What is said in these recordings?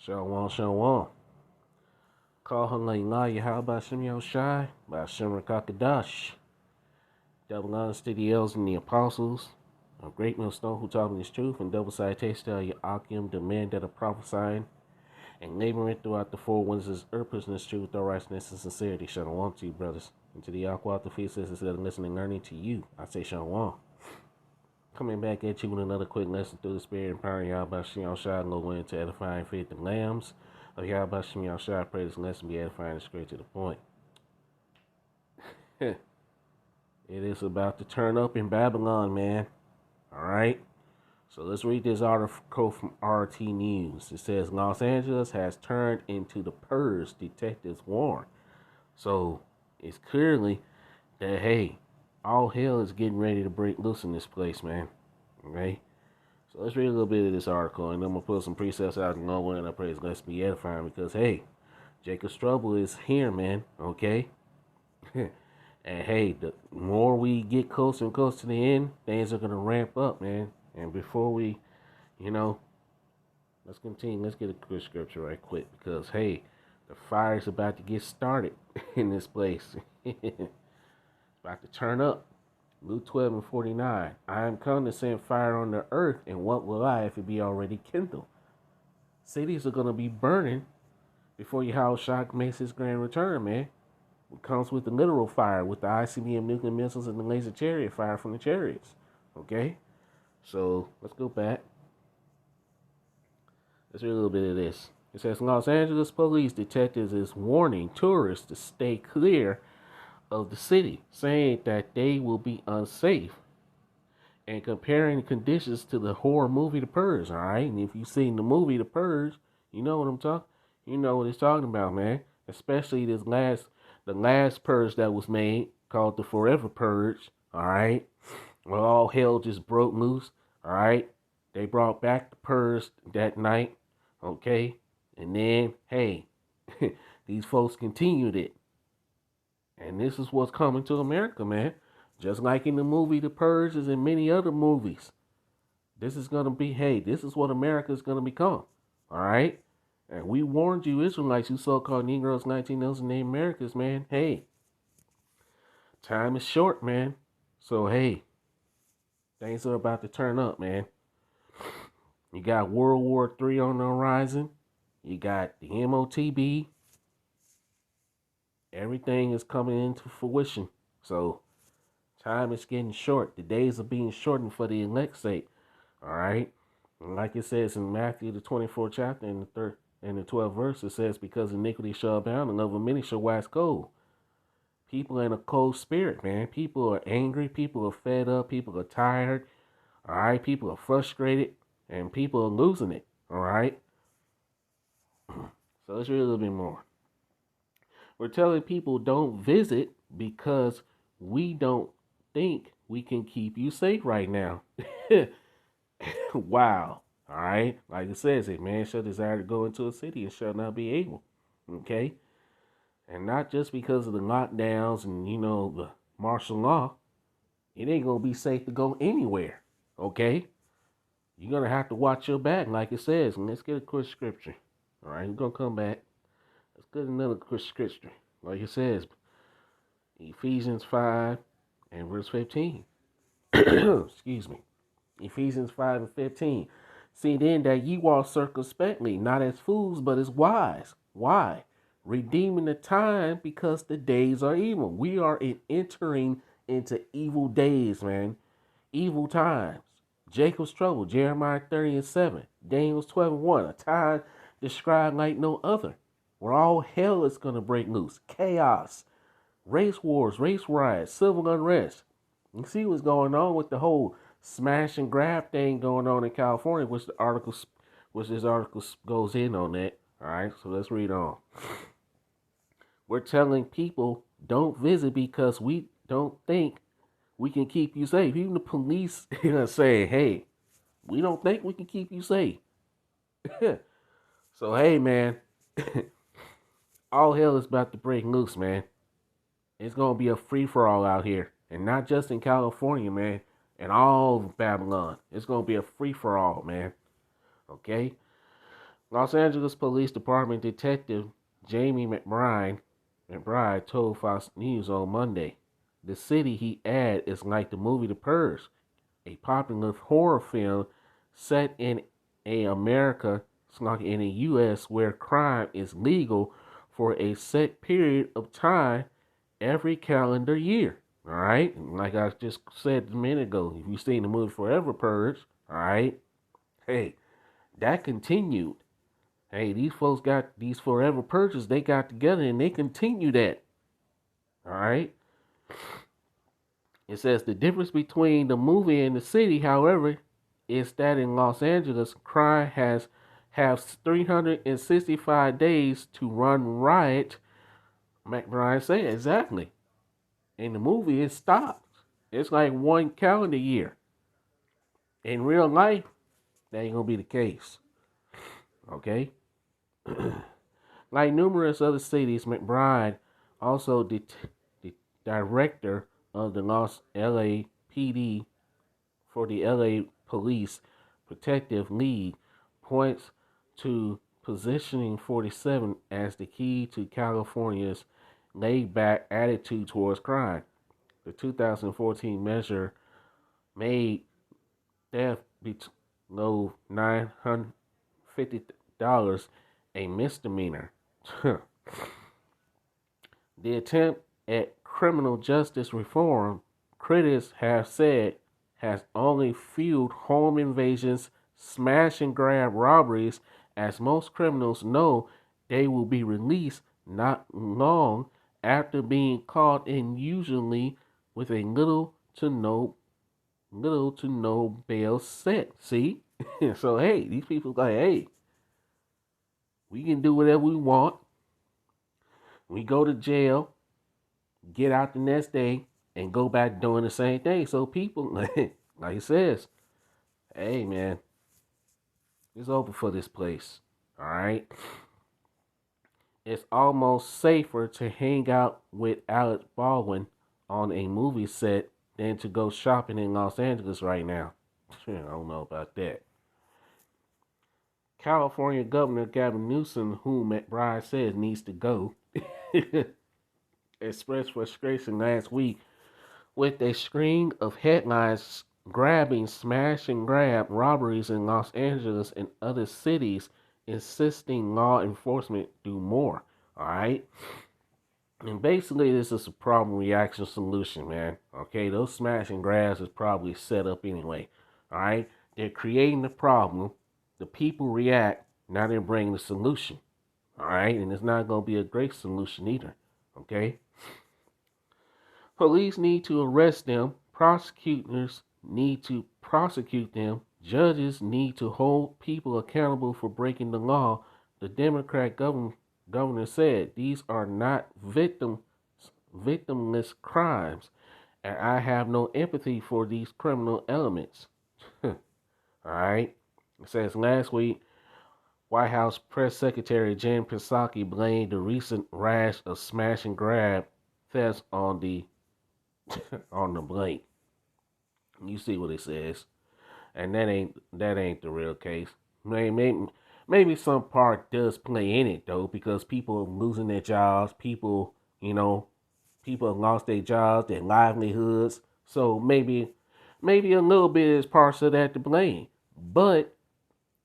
Shalom, shalom. Call her like Laya, how about Shimyo Shai? By Shimmer Kakadash. Double honors to the elders and the apostles. A great millstone who taught me this truth, and double sided taste of Akim, the man that are prophesying, and laboring throughout the four winds of earth, pushing this truth, all righteousness, and sincerity. Shalom to you, brothers. And to the Aqua, the feast says, instead of listening and learning to you, I say shalom. Coming back at you with another quick lesson through the Spirit, empowering y'all by Shimyo Shai, and go into edifying faith and lambs. Of Yahweh Shimon Shai, pray this lesson be edifying and straight to the point. It is about to turn up in Babylon, man. Alright? So let's read this article from RT News. It says Los Angeles has turned into the purge, detectives warn. So it's clearly that, hey, all hell is getting ready to break loose in this place, man. Okay? So let's read a little bit of this article, and I'm going to put some precepts out and go in. I pray it's going to be edifying because, hey, Jacob's trouble is here, man, okay? And, hey, the more we get closer and closer to the end, things are going to ramp up, man. And before we, let's continue. Let's get a good scripture right quick because, hey, the fire's about to get started in this place. It's about to turn up. Luke 12:49. I am come to send fire on the earth, and what will I if it be already kindled? Cities are going to be burning before Yahushua makes his grand return, man. It comes with the literal fire, with the ICBM nuclear missiles and the laser chariot fire from the chariots. Okay? So, let's go back. Let's read a little bit of this. It says, Los Angeles police detectives is warning tourists to stay clear of the city, saying that they will be unsafe and comparing conditions to the horror movie The Purge, all right? And if you've seen the movie The Purge, you know what I'm talking. You know what it's talking about, man. Especially the last purge that was made, called the Forever Purge, all right? Well, all hell just broke loose, all right? They brought back the purge that night, okay? And then, hey, these folks continued it. And this is what's coming to America, man. Just like in the movie The Purge and in many other movies. This is going to be, hey, this is what America is going to become. All right? And we warned you, Israelites, you so-called Negroes, 19 named Americans, man. Hey, time is short, man. So, hey, things are about to turn up, man. You got World War III on the horizon. You got the MOTB. Everything is coming into fruition. So, time is getting short. The days are being shortened for the elect's sake. All right? And like it says in Matthew, the 24th chapter, in the 3rd and the 12th verse, it says, because iniquity shall abound, and love of many shall wax cold. People are in a cold spirit, man. People are angry. People are fed up. People are tired. All right? People are frustrated. And people are losing it. All right? So let's read a little bit more. We're telling people don't visit because we don't think we can keep you safe right now. Wow. All right. Like it says, a man shall desire to go into a city and shall not be able. Okay. And not just because of the lockdowns and, the martial law. It ain't going to be safe to go anywhere. Okay. You're going to have to watch your back, like it says. And let's get a quick scripture. All right. We're going to come back. Let's get another quick scripture. Like it says, Ephesians 5 and verse 15. Excuse me. Ephesians 5 and 15. See then that ye walk circumspectly, not as fools, but as wise. Why? Redeeming the time because the days are evil. We are entering into evil days, man. Evil times. Jacob's trouble, Jeremiah 30 and 7. Daniel's 12 and 1. A time described like no other. Where all hell is going to break loose. Chaos. Race wars, race riots, civil unrest. You see what's going on with the whole smash and grab thing going on in California, which this article goes in on that. All right, so let's read on. We're telling people don't visit because we don't think we can keep you safe. Even the police are saying, hey, we don't think we can keep you safe. So, hey, man, all hell is about to break loose, man. It's going to be a free-for-all out here. And not just in California, man. And all of Babylon. It's going to be a free-for-all, man. Okay? Los Angeles Police Department Detective Jamie McBride told Fox News on Monday. The city, he added, is like the movie The Purge, a popular horror film set in a America, like in the U.S., where crime is legal for a set period of time every calendar year. All right, like I just said a minute ago, if you've seen the movie Forever Purge, all right, hey, that continued. Hey, these folks got these Forever Purges, they got together and they continue that. All right. It says the difference between the movie and the city, however, is that in Los Angeles, crime has 365 days to run riot. McBride said exactly. In the movie, it stops. It's like one calendar year. In real life, that ain't gonna be the case. Okay. Like numerous other cities, McBride also the director of the Los LAPD for the LA Police Protective League points to positioning 47 as the key to California's laid-back attitude towards crime. The 2014 measure made theft below $950 a misdemeanor. The attempt at criminal justice reform, critics have said, has only fueled home invasions, smash and grab robberies, as most criminals know they will be released not long after being caught, and usually with a little to no bail set. See? So hey, these people like, hey, we can do whatever we want. We go to jail, get out the next day, and go back doing the same thing. So people, like he says, hey man, it's over for this place. All right. It's almost safer to hang out with Alec Baldwin on a movie set than to go shopping in Los Angeles right now. I don't know about that. California Governor Gavin Newsom, who McBride says needs to go, expressed frustration last week with a string of headlines grabbing, smash and grab robberies in Los Angeles and other cities, insisting law enforcement do more. All right. And basically, this is a problem reaction solution, man. Okay, those smash and grabs is probably set up anyway. All right, they're creating the problem. The people react. Now they're bringing the solution. All right, and it's not going to be a great solution either. Okay. Police need to arrest them. Prosecutors need to prosecute them. Judges need to hold people accountable for breaking the law. The Democrat governor said these are not victimless crimes, and I have no empathy for these criminal elements. All right. It says last week, White House Press Secretary Jen Psaki blamed the recent rash of smash and grab thefts on the blank. You see what it says, and that ain't the real case. Maybe some part does play in it though, because people are losing their jobs. People have lost their jobs, their livelihoods. So maybe a little bit is parts of that to blame. But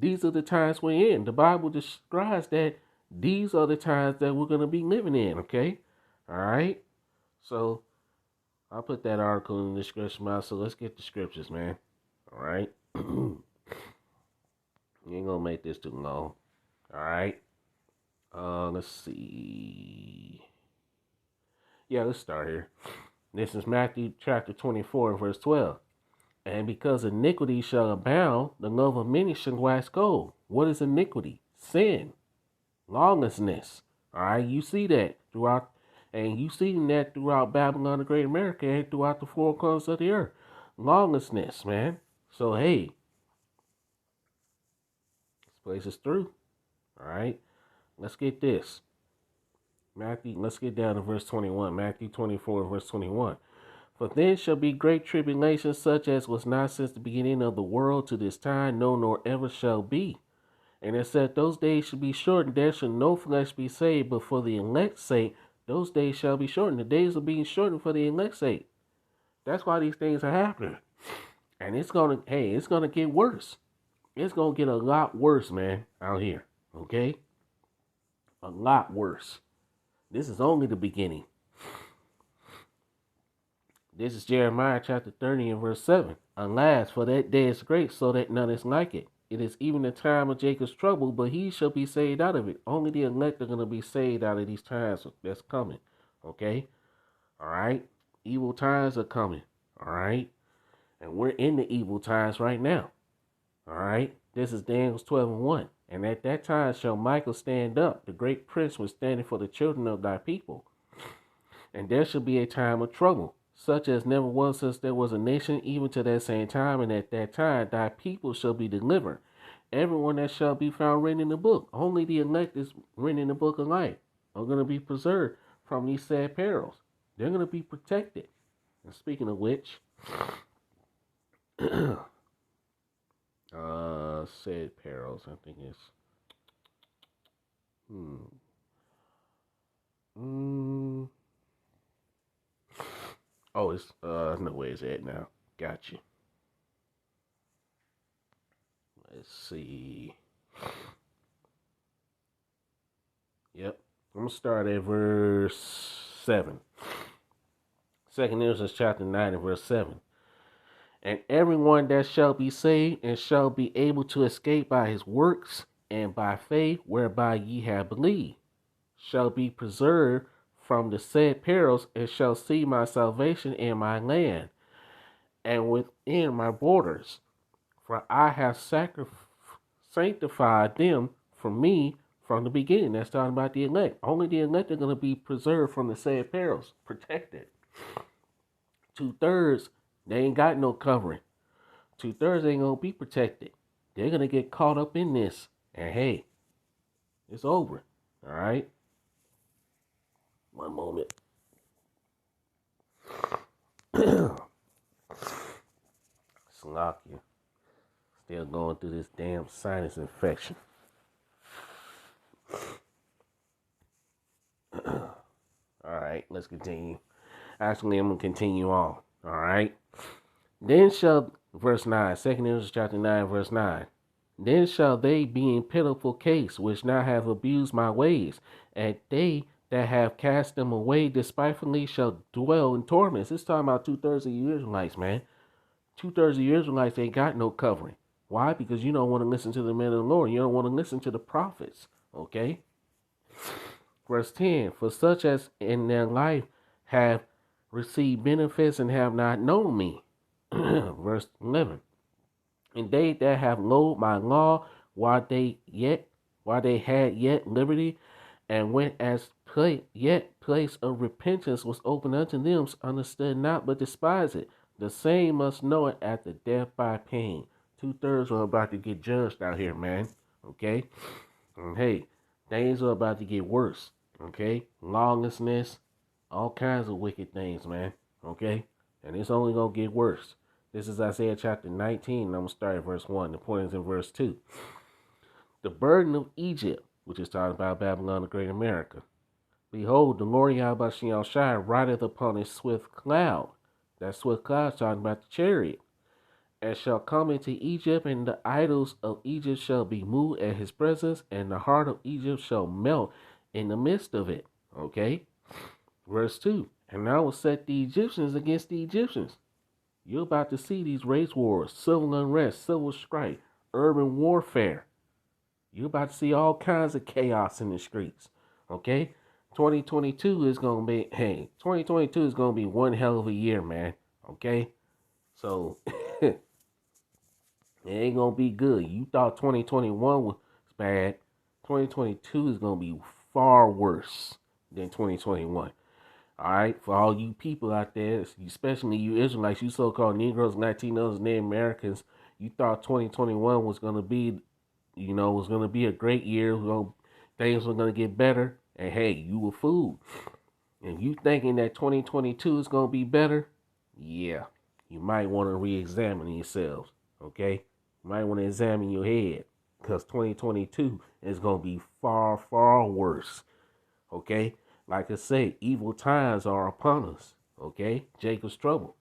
these are the times we're in. The Bible describes that these are the times that we're gonna be living in. Okay, all right. So I'll put that article in the description box. So let's get the scriptures, man. All right. You ain't gonna make this too long. All right. Let's see. Yeah, let's start here. This is Matthew chapter 24, verse 12. And because iniquity shall abound, the love of many shall wax cold. What is iniquity? Sin. Lawlessness. All right. You see that throughout. And you see that throughout Babylon, the Great America, and throughout the four corners of the earth. Lawlessness, man. So, hey, this place is through. All right. Let's get this. Let's get down to verse 21. Matthew 24, verse 21. For then shall be great tribulation, such as was not since the beginning of the world to this time, no, nor ever shall be. And it said, those days should be shortened, there shall no flesh be saved, but for the elect's sake, those days shall be shortened. The days are being shortened for the elect's sake. That's why these things are happening. And it's gonna get worse. It's gonna get a lot worse, man, out here. Okay? A lot worse. This is only the beginning. This is Jeremiah chapter 30 and verse 7. Alas, for that day is great, so that none is like it. It is even the time of Jacob's trouble, but he shall be saved out of it. Only the elect are going to be saved out of these times that's coming. Okay? All right? Evil times are coming. All right? And we're in the evil times right now. All right? This is Daniel 12 and 1. And at that time shall Michael stand up, the great prince was standing for the children of thy people. And there shall be a time of trouble, such as never was since there was a nation, even to that same time. And at that time thy people shall be delivered, everyone that shall be found written in the book. Only the elect is written in the book of life are going to be preserved from these sad perils. They're going to be protected. And speaking of which, sad perils, I think it's oh, it's no, where's it now? Got you. Let's see. Yep. I'm gonna start at verse 7. 2 News chapter 9 and verse 7. And everyone that shall be saved and shall be able to escape by his works and by faith whereby ye have believed shall be preserved from the said perils and shall see my salvation in my land and within my borders. For I have sanctified them for me from the beginning. That's talking about the elect. Only the elect are going to be preserved from the said perils, protected. 2/3, they ain't got no covering. 2/3 ain't going to be protected. They're going to get caught up in this. And hey, it's over. All right? One moment. Slocky. Still going through this damn sinus infection. Alright, let's continue. Actually, I'm going to continue on. Alright. Then shall, verse 9, 2 News chapter 9, verse 9. Then shall they be in pitiful case, which now have abused my ways, and they that have cast them away despitefully shall dwell in torments. It's talking about 2/3 of you Israelites, man. 2/3 of you Israelites ain't got no covering. Why? Because you don't want to listen to the men of the Lord. You don't want to listen to the prophets. Okay? Verse 10, for such as in their life have received benefits and have not known me. Verse 11, and they that have loathed my law while they had yet liberty, and when as place of repentance was open unto them, understood not but despised it. The same must know it at the death by pain. 2/3 are about to get judged out here, man. Okay? And hey, things are about to get worse. Okay? Lawlessness, all kinds of wicked things, man. Okay? And it's only going to get worse. This is Isaiah chapter 19, and I'm going to start at verse 1. The point is in verse 2. The burden of Egypt, which is talking about Babylon, the great America. Behold, the Lord Yahweh Shai rideth upon a swift cloud. That swift cloud is talking about the chariot. And shall come into Egypt, and the idols of Egypt shall be moved at his presence, and the heart of Egypt shall melt in the midst of it. Okay? Verse 2. And I will set the Egyptians against the Egyptians. You're about to see these race wars, civil unrest, civil strife, urban warfare. You're about to see all kinds of chaos in the streets. Okay? 2022 is going to be, 2022 is going to be one hell of a year, man. Okay? So, it ain't going to be good. You thought 2021 was bad. 2022 is going to be far worse than 2021. All right? For all you people out there, especially you Israelites, you so-called Negroes, Latinos, Native Americans, you thought 2021 was going to be, was going to be a great year. Things were going to get better. And hey, you were fooled. And you thinking that 2022 is going to be better? Yeah. You might want to re-examine yourselves. Okay? You might want to examine your head. because 2022 is going to be far, far worse. Okay? Like I say, evil times are upon us. Okay? Jacob's trouble.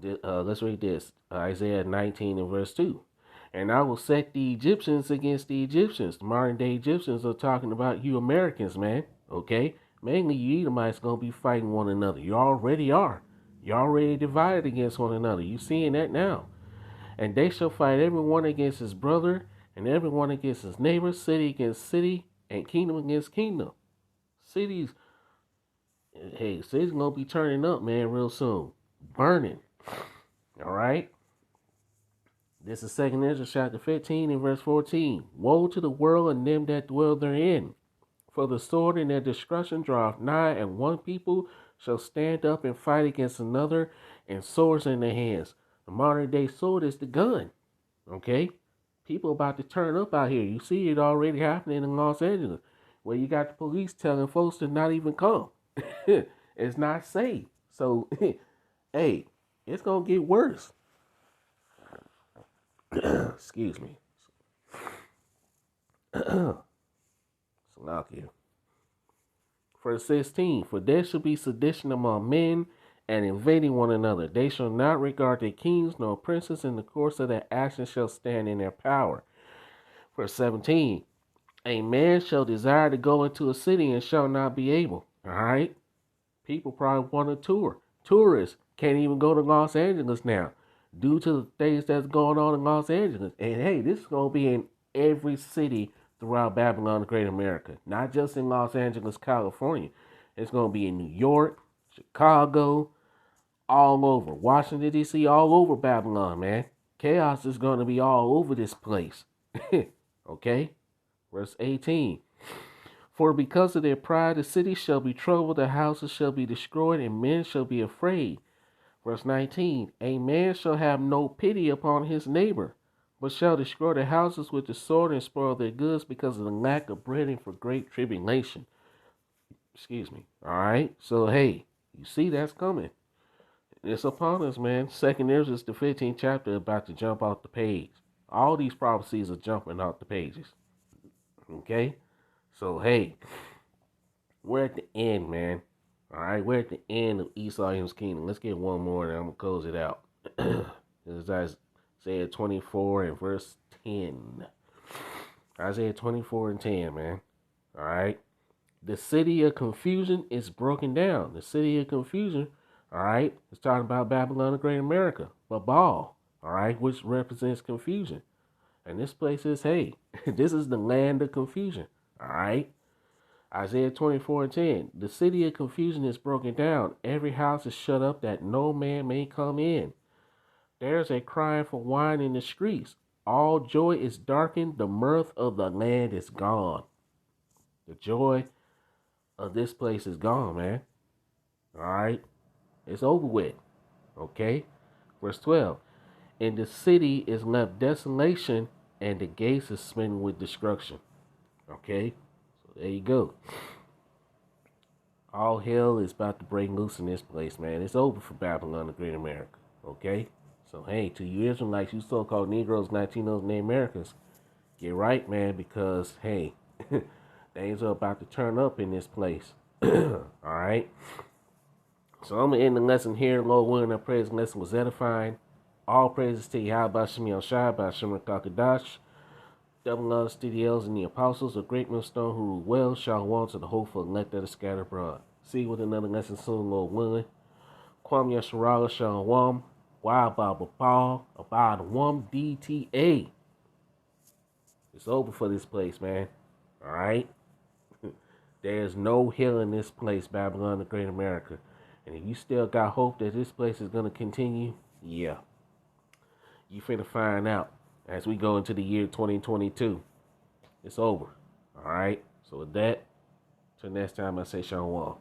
Let's read this. Isaiah 19 and verse 2. And I will set the Egyptians against the Egyptians. The modern day Egyptians are talking about you Americans, man. Okay? Mainly you Edomites going to be fighting one another. You already are. You're already divided against one another. You seeing that now. And they shall fight everyone against his brother, and everyone against his neighbor, city against city, and kingdom against kingdom. Cities, hey, cities gonna be turning up, man, real soon. Burning. Alright? This is 2 Ezra chapter 15 and verse 14. Woe to the world and them that dwell therein. For the sword and their destruction draweth nigh, and one people shall stand up and fight against another, and swords in their hands. The modern day sword is the gun. Okay? People about to turn up out here. You see it already happening in Los Angeles, where you got the police telling folks to not even come. It's not safe. So, hey, it's going to get worse. Excuse me. Salakia. Verse 16. For there shall be sedition among men, and invading one another. They shall not regard their kings nor princes, in the course of their actions shall stand in their power. Verse 17. A man shall desire to go into a city and shall not be able. Alright? People probably want to tour. Tourists can't even go to Los Angeles now due to the things that's going on in Los Angeles. And hey, this is going to be in every city throughout Babylon the Great America. Not just in Los Angeles, California. It's going to be in New York, Chicago, all over. Washington, D.C., all over Babylon, man. Chaos is going to be all over this place. Okay? Verse 18. For because of their pride, the city shall be troubled, the houses shall be destroyed, and men shall be afraid. Verse 19. A man shall have no pity upon his neighbor, but shall destroy the houses with the sword and spoil their goods because of the lack of bread and for great tribulation. Excuse me. All right? So, hey, you see that's coming. It's upon us, man. 2 Ezra, the 15th chapter, about to jump off the page. All these prophecies are jumping off the pages. Okay? So, hey, we're at the end, man. All right, we're at the end of Esau's kingdom. Let's get one more, and I'm going to close it out. This is Isaiah 24 and verse 10. Isaiah 24 and 10, man. All right. The city of confusion is broken down. The city of confusion, all right, it's talking about Babylon the Great America, Babel, all right, which represents confusion. And this place is, hey, this is the land of confusion, all right. Isaiah 24 and 10. The city of confusion is broken down. Every house is shut up that no man may come in. There's a crying for wine in the streets. All joy is darkened. The mirth of the land is gone. The joy of this place is gone, man. All right. It's over with. Okay. Verse 12. And the city is left desolation, and the gates is smitten with destruction. Okay. There you go. All hell is about to break loose in this place, man. It's over for Babylon the Great America. Okay? So, hey, to you Israelites, you so-called Negroes, Latinos, and Americans, get right, man, because, hey, things are about to turn up in this place. Alright? So, I'm going to end the lesson here. Lord willing, I pray this lesson was edifying. All praises to Yahweh Shem Yahushua, by Shem Kakadash. Double loves to the elders and the apostles, a great millstone who rule well, shalom to the hopeful elect that is scattered abroad. See you with another lesson soon, Lord willing. Kwam Yasharala Shalom, Wild Bible Paul, Abad Wum DTA. It's over for this place, man. Alright? There's no hill in this place, Babylon the Great America. And if you still got hope that this place is going to continue, yeah. You finna find out. As we go into the year 2022, it's over. All right. So with that, till next time, I say shalom.